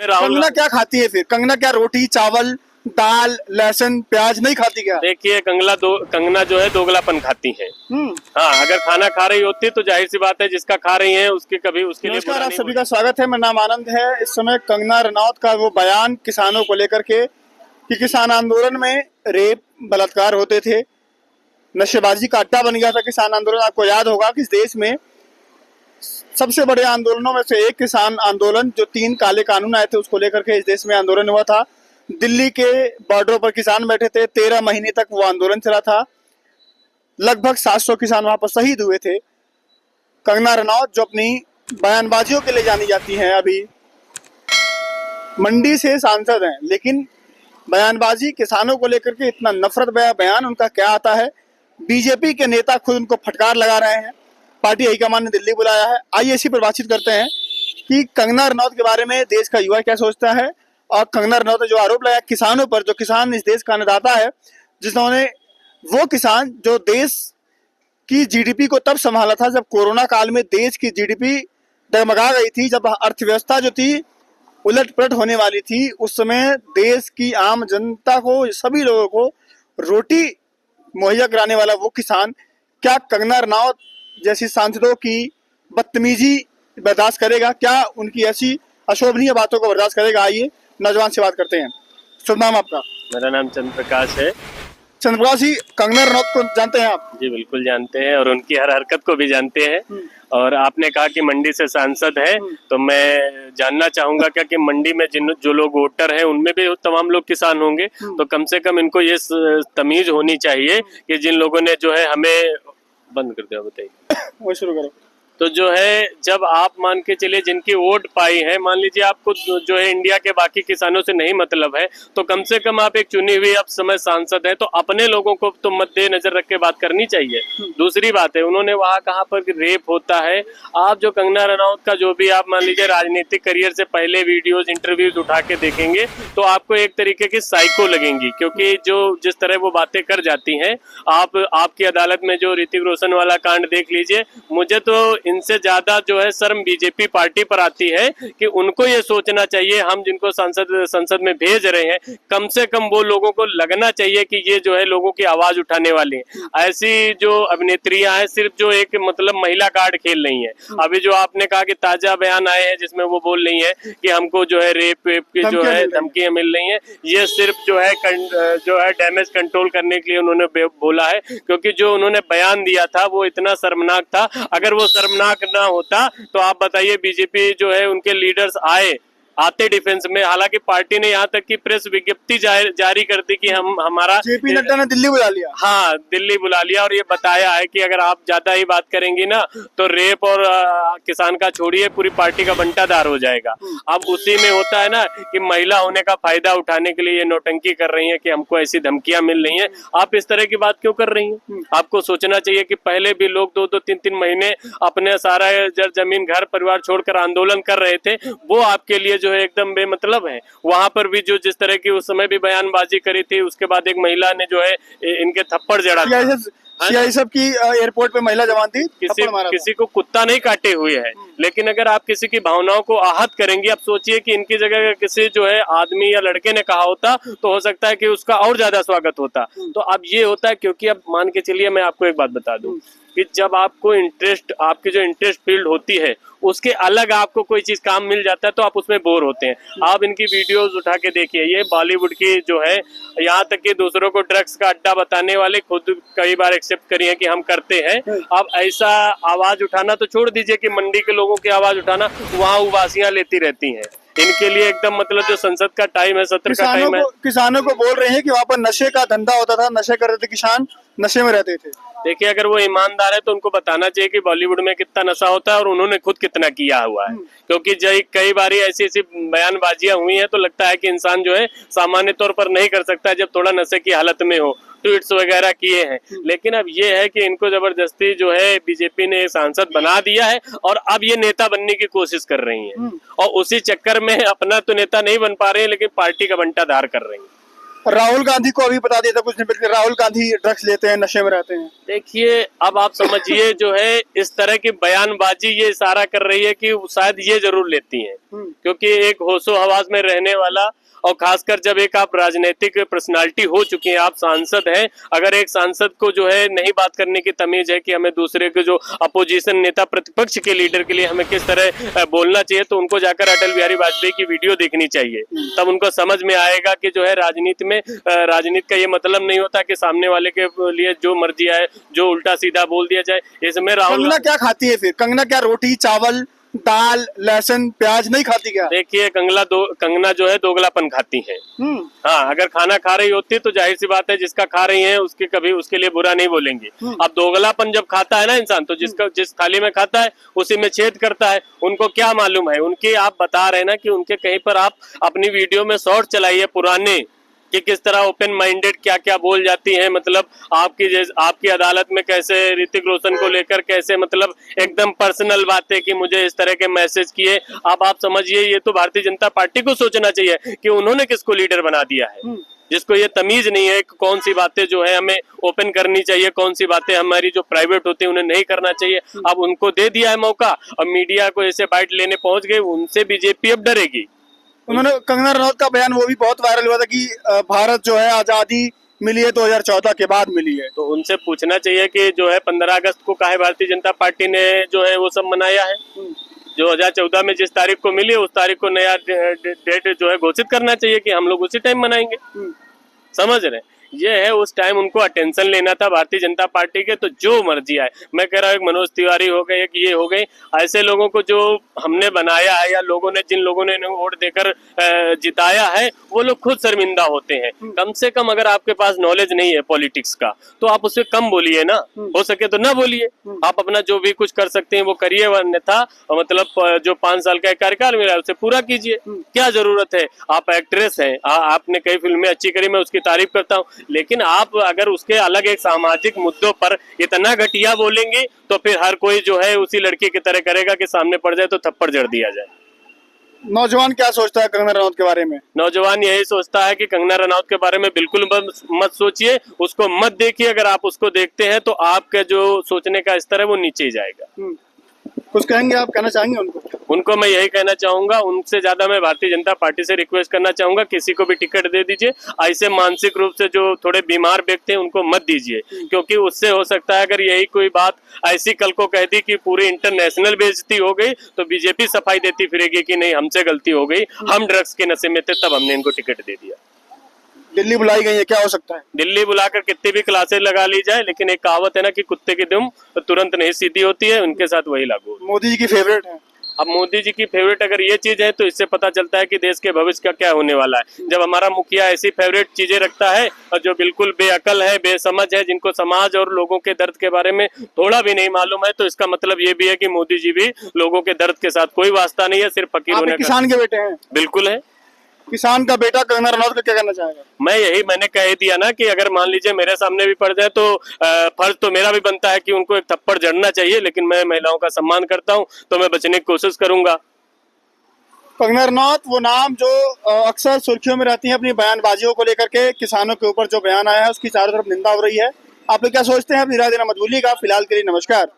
कंगना क्या खाती है फिर? कंगना क्या रोटी चावल दाल लहसुन प्याज नहीं खाती क्या? देखिए कंगना जो है दोगलापन खाती है। हाँ, अगर खाना खा रही होती तो जाहिर सी बात है जिसका खा रही है उसके कभी उसके लिए नमस्कार, आप सभी का स्वागत है। मेरा नाम आनंद है। इस समय कंगना रनौत का वो बयान किसानों को लेकर के कि किसान आंदोलन में रेप बलात्कार होते थे, नशेबाजी का अड्डा बन गया था किसान आंदोलन। आपको याद होगा कि इस देश में सबसे बड़े आंदोलनों में से एक किसान आंदोलन, जो 3 काले कानून आए थे उसको लेकर के इस देश में आंदोलन हुआ था। दिल्ली के बॉर्डरों पर किसान बैठे थे, 13 महीने तक वो आंदोलन चला था। लगभग 700 किसान वहां पर शहीद हुए थे। कंगना रनौत जो अपनी बयानबाजियों के लिए जानी जाती हैं, अभी मंडी से सांसद हैं, लेकिन बयानबाजी किसानों को लेकर के इतना नफरत भरा बयान उनका क्या आता है। बीजेपी के नेता खुद उनको फटकार लगा रहे हैं। पार्टी हाईकमान ने दिल्ली बुलाया है। आइए इसी पर बातचीत करते हैं कि कंगना रनौत के बारे में देश का युवा क्या सोचता है। और कंगना रनौत ने जो आरोप लगाया किसानों पर, जो किसान इस देश का अन्नदाता है, जिन्होंने वो किसान जो देश की जीडीपी को तब संभाला था जब कोरोना काल में देश की जीडीपी डगमगा गई थी, जब अर्थव्यवस्था जो थी उलट पलट होने वाली थी। उस समय देश की आम जनता को, सभी लोगों को रोटी मुहैया कराने वाला वो किसान क्या कंगना रनौत जैसी सांसदों की बदतमीजी बर्दाश्त करेगा? क्या उनकी ऐसी अशोभनीय बातों को बर्दाश्त करेगा? आइए नौजवान से बात करते हैं। शुभ नाम आपका? मेरा नाम चंद्र प्रकाश है। चंद्र प्रकाश जी, कंगना रनौत को जानते हैं आप? जी बिल्कुल जानते हैं और उनकी हर हरकत को भी जानते हैं। और आपने कहा कि मंडी से सांसद है, तो मैं जानना चाहूंगा क्या कि मंडी में जो लोग वोटर हैं उनमें भी तमाम लोग किसान होंगे, तो कम से कम इनको ये तमीज होनी चाहिए कि जिन लोगों ने जो है हमें बंद कर दिया, बताइए वो शुरू करो। तो जो है जब आप मान के चलिए जिनकी वोट पाई है, मान लीजिए आपको जो है इंडिया के बाकी किसानों से नहीं मतलब है, तो कम से कम आप एक चुनी हुई अब समय सांसद है, तो अपने लोगों को तो मद्देनजर रख के बात करनी चाहिए। दूसरी बात है, उन्होंने वहाँ कहा पर रेप होता है। आप जो कंगना रनौत का जो भी आप मान लीजिए राजनीतिक करियर से पहले वीडियोज इंटरव्यूज उठा के देखेंगे तो आपको एक तरीके की साइको लगेंगी, क्योंकि जो जिस तरह वो बातें कर जाती हैं। आपकी अदालत में जो ऋतिक रोशन वाला कांड देख लीजिए, मुझे तो इनसे ज्यादा जो है शर्म बीजेपी पार्टी पर आती है कि उनको ये सोचना चाहिए हम जिनको संसद में भेज रहे हैं, कम से कम वो लोगों को लगना चाहिए कि ये जो है लोगों की आवाज उठाने वाली है। ऐसी जो अभिनेत्रियां हैं सिर्फ जो एक मतलब महिला कार्ड खेल रही हैं। अभी जो आपने कहा कि ताजा बयान आए हैं जिसमें वो बोल रही हैं कि हमको जो है रेप की जो है धमकियां मिल रही हैं, ये सिर्फ जो है डैमेज कंट्रोल करने के लिए उन्होंने बोला है, क्योंकि जो उन्होंने बयान दिया था वो इतना शर्मनाक था। अगर वो शर्मनाक ना होता तो आप बताइए बीजेपी जो है उनके लीडर्स आते डिफेंस में। हालांकि पार्टी ने यहाँ तक की प्रेस विज्ञप्ति जारी कर दी कि हमारा जेपी नड्डा ने दिल्ली बुला लिया। हाँ, दिल्ली बुला लिया और ये बताया है कि अगर आप ज्यादा ही बात करेंगी ना तो रेप और किसान का छोड़िए पूरी पार्टी का बंटाधार हो जाएगा। अब उसी में होता है ना कि महिला होने का फायदा उठाने के लिए ये नौटंकी कर रही है कि हमको ऐसी धमकियां मिल रही हैं। आप इस तरह की बात क्यों कर रही हैं? आपको सोचना चाहिए कि पहले भी लोग 2-2, 3-3 महीने अपने सारा जमीन घर परिवार छोड़कर आंदोलन कर रहे थे, वो आपके लिए जो है एकदम बेमतलब है। वहां पर भी जो जिस तरह की उस समय भी बयानबाजी करी थी, उसके बाद एक महिला ने जो है इनके थप्पड़ जड़ा था। सीआईएसएफ की एयरपोर्ट पे महिला जवान थी, किसी को कुत्ता नहीं काटे हुए है, लेकिन अगर आप किसी की भावनाओं को आहत करेंगे, आप सोचिए कि इनकी जगह किसी जो है आदमी या लड़के ने कहा होता तो हो सकता है कि उसका और ज्यादा स्वागत होता। तो अब ये होता है, क्योंकि अब मान के चलिए मैं आपको एक बात बता दूं कि जब आपको आपकी जो इंटरेस्ट फील्ड होती है उसके अलग आपको कोई चीज काम मिल जाता है तो आप उसमें बोर होते हैं। आप इनकी वीडियोस उठा के देखिए, ये बॉलीवुड की जो है, यहाँ तक कि दूसरों को ड्रग्स का अड्डा बताने वाले खुद कई बार एक्सेप्ट करी है कि हम करते हैं। अब ऐसा आवाज उठाना तो छोड़ दीजिए कि मंडी के लोगों की आवाज उठाना, वहाँ उबासियां लेती रहती हैं। इनके लिए एकदम मतलब जो संसद का टाइम है, सत्र का टाइम है, किसानों को बोल रहे हैं कि वहाँ पर नशे का धंधा होता था, नशे कर रहे थे, किसान नशे में रहते थे। देखिए अगर वो ईमानदार है तो उनको बताना चाहिए कि बॉलीवुड में कितना नशा होता है और उन्होंने खुद कितना किया हुआ है। क्योंकि कई बारी ऐसी बयानबाजियां हुई हैं तो लगता है कि इंसान जो है सामान्य तौर पर नहीं कर सकता जब थोड़ा नशे की हालत में हो। ट्वीट्स वगैरह किए हैं, लेकिन अब ये है कि इनको जबरदस्ती जो है बीजेपी ने सांसद बना दिया है और अब ये नेता बनने की कोशिश कर रही हैं और उसी चक्कर में अपना तो नेता नहीं बन पा रहे हैं लेकिन पार्टी का बंटाधार कर रही हैं। राहुल गांधी को अभी बता दिया था कुछ दिन पहले, राहुल गांधी ड्रग्स लेते हैं, नशे में रहते हैं। देखिए, अब आप समझिए जो है इस तरह की बयानबाजी ये इशारा कर रही है कि शायद ये जरूर लेती हैं, क्योंकि एक होशो हवास में रहने वाला, और खासकर जब एक आप राजनीतिक पर्सनालिटी हो चुकी हैं, आप सांसद हैं, अगर एक सांसद को जो है नहीं बात करने की तमीज है कि हमें दूसरे के जो अपोजिशन नेता, प्रतिपक्ष के लीडर के लिए हमें किस तरह बोलना चाहिए, तो उनको जाकर अटल बिहारी वाजपेयी की वीडियो देखनी चाहिए। तब उनको समझ में आएगा कि जो है राजनीति में, राजनीति का ये मतलब नहीं होता कि सामने वाले के लिए जो मर्जी आए, जो उल्टा सीधा बोल दिया जाए। इसमें राहुल, कंगना क्या खाती है फिर? कंगना क्या रोटी चावल दाल लहसुन प्याज नहीं खाती क्या? देखिए, कंगना जो है दोगलापन खाती है। हाँ, अगर खाना खा रही होती तो जाहिर सी बात है जिसका खा रही है उसके कभी उसके लिए बुरा नहीं बोलेंगे। अब दोगलापन जब खाता है ना इंसान, तो जिस थाली में खाता है उसी में छेद करता है। उनको क्या मालूम है? उनके, आप बता रहे हैं ना कि उनके कहीं पर आप अपनी वीडियो में शॉर्ट चलाइए पुराने, कि किस तरह ओपन माइंडेड क्या क्या बोल जाती हैं, मतलब आपकी अदालत में कैसे ऋतिक रोशन को लेकर कैसे मतलब एकदम पर्सनल बातें कि मुझे इस तरह के मैसेज किए। अब आप समझिए, ये तो भारतीय जनता पार्टी को सोचना चाहिए कि उन्होंने किसको लीडर बना दिया है, जिसको ये तमीज नहीं है कि कौन सी बातें जो है हमें ओपन करनी चाहिए, कौन सी बातें हमारी जो प्राइवेट होती है उन्हें नहीं करना चाहिए। अब उनको दे दिया है मौका, अब मीडिया को ऐसे बाइट लेने पहुंच गए, उनसे बीजेपी अब डरेगी। उन्होंने, कंगना रनौत का बयान वो भी बहुत वायरल हुआ था कि भारत जो है आजादी मिली है 2014 के बाद मिली है। तो उनसे पूछना चाहिए कि जो है 15 अगस्त को काहे भारतीय जनता पार्टी ने जो है वो सब मनाया है। 2014 में जिस तारीख को मिली उस तारीख को नया डेट जो है घोषित करना चाहिए कि हम लोग उसी टाइम मनाएंगे। समझ रहे हैं? ये है, उस टाइम उनको अटेंशन लेना था भारतीय जनता पार्टी के, तो जो मर्जी आए। मैं कह रहा हूँ, एक मनोज तिवारी हो गए, एक ये हो गई, ऐसे लोगों को जो हमने बनाया है या लोगों ने, जिन लोगों ने वोट देकर जिताया है, वो लोग खुद शर्मिंदा होते हैं। कम से कम अगर आपके पास नॉलेज नहीं है पॉलिटिक्स का तो आप उससे कम बोलिए ना, हो सके तो ना बोलिए। आप अपना जो भी कुछ कर सकते हैं वो करिए, अन्यथा मतलब जो 5 साल का कार्यकाल मिला है उसे पूरा कीजिए। क्या जरूरत है? आप एक्ट्रेस हैं, आपने कई फिल्में अच्छी करी, मैं उसकी तारीफ करता हूँ, लेकिन आप अगर उसके अलग एक सामाजिक मुद्दों पर इतना घटिया बोलेंगे तो फिर हर कोई जो है उसी लड़की की तरह करेगा कि सामने पड़ जाए तो थप्पड़ जड़ दिया जाए। नौजवान क्या सोचता है कंगना रनौत के बारे में? नौजवान यही सोचता है कि कंगना रनौत के बारे में बिल्कुल मत सोचिए, उसको मत देखिए। अगर आप उसको देखते हैं तो आपका जो सोचने का स्तर है वो नीचे ही जाएगा। कुछ कहेंगे आप, कहना चाहेंगे उनको मैं यही कहना चाहूंगा, उनसे ज्यादा मैं भारतीय जनता पार्टी से रिक्वेस्ट करना चाहूंगा, किसी को भी टिकट दे दीजिए। ऐसे मानसिक रूप से जो थोड़े बीमार व्यक्ति हैं उनको मत दीजिए, क्योंकि उससे हो सकता है अगर यही कोई बात ऐसी कल को कह दी कि पूरी इंटरनेशनल बेइज्जती हो गई तो बीजेपी सफाई देती फिरेगी कि नहीं हमसे गलती हो गई, हम ड्रग्स के नशे में थे तब हमने इनको टिकट दे दिया। दिल्ली बुलाई गई है, क्या हो सकता है? दिल्ली बुलाकर कितनी भी क्लासेस लगा ली जाए, लेकिन एक कहावत है ना कि कुत्ते की दुम तुरंत नहीं सीधी होती है, उनके साथ वही लागू। मोदी जी की फेवरेट है। अब मोदी जी की फेवरेट अगर ये चीज है तो इससे पता चलता है कि देश के भविष्य का क्या होने वाला है। जब हमारा मुखिया ऐसी फेवरेट चीजें रखता है और जो बिल्कुल बेअकल है, बेसमझ है, जिनको समाज और लोगों के दर्द के बारे में थोड़ा भी नहीं मालूम है, तो इसका मतलब ये भी है कि मोदी जी भी लोगों के दर्द के साथ कोई वास्ता नहीं है, सिर्फ फकीर होने का। किसान के बेटे हैं। बिल्कुल है। किसान का बेटा कंगना रनौत को क्या करना चाहेगा? मैंने कह दिया ना कि अगर मान लीजिए मेरे सामने भी पड़ जाए तो फर्ज तो मेरा भी बनता है कि उनको एक थप्पड़ जड़ना चाहिए, लेकिन मैं महिलाओं का सम्मान करता हूं तो मैं बचने की कोशिश करूंगा। कंगना रनौत वो नाम जो अक्सर सुर्खियों में रहती है अपनी बयानबाजियों को लेकर के, किसानों के ऊपर जो बयान आया है उसकी चारों तरफ निंदा हो रही है। आप लोग क्या सोचते हैं? अपनी राय देना मत भूलिएगा। फिलहाल के लिए नमस्कार।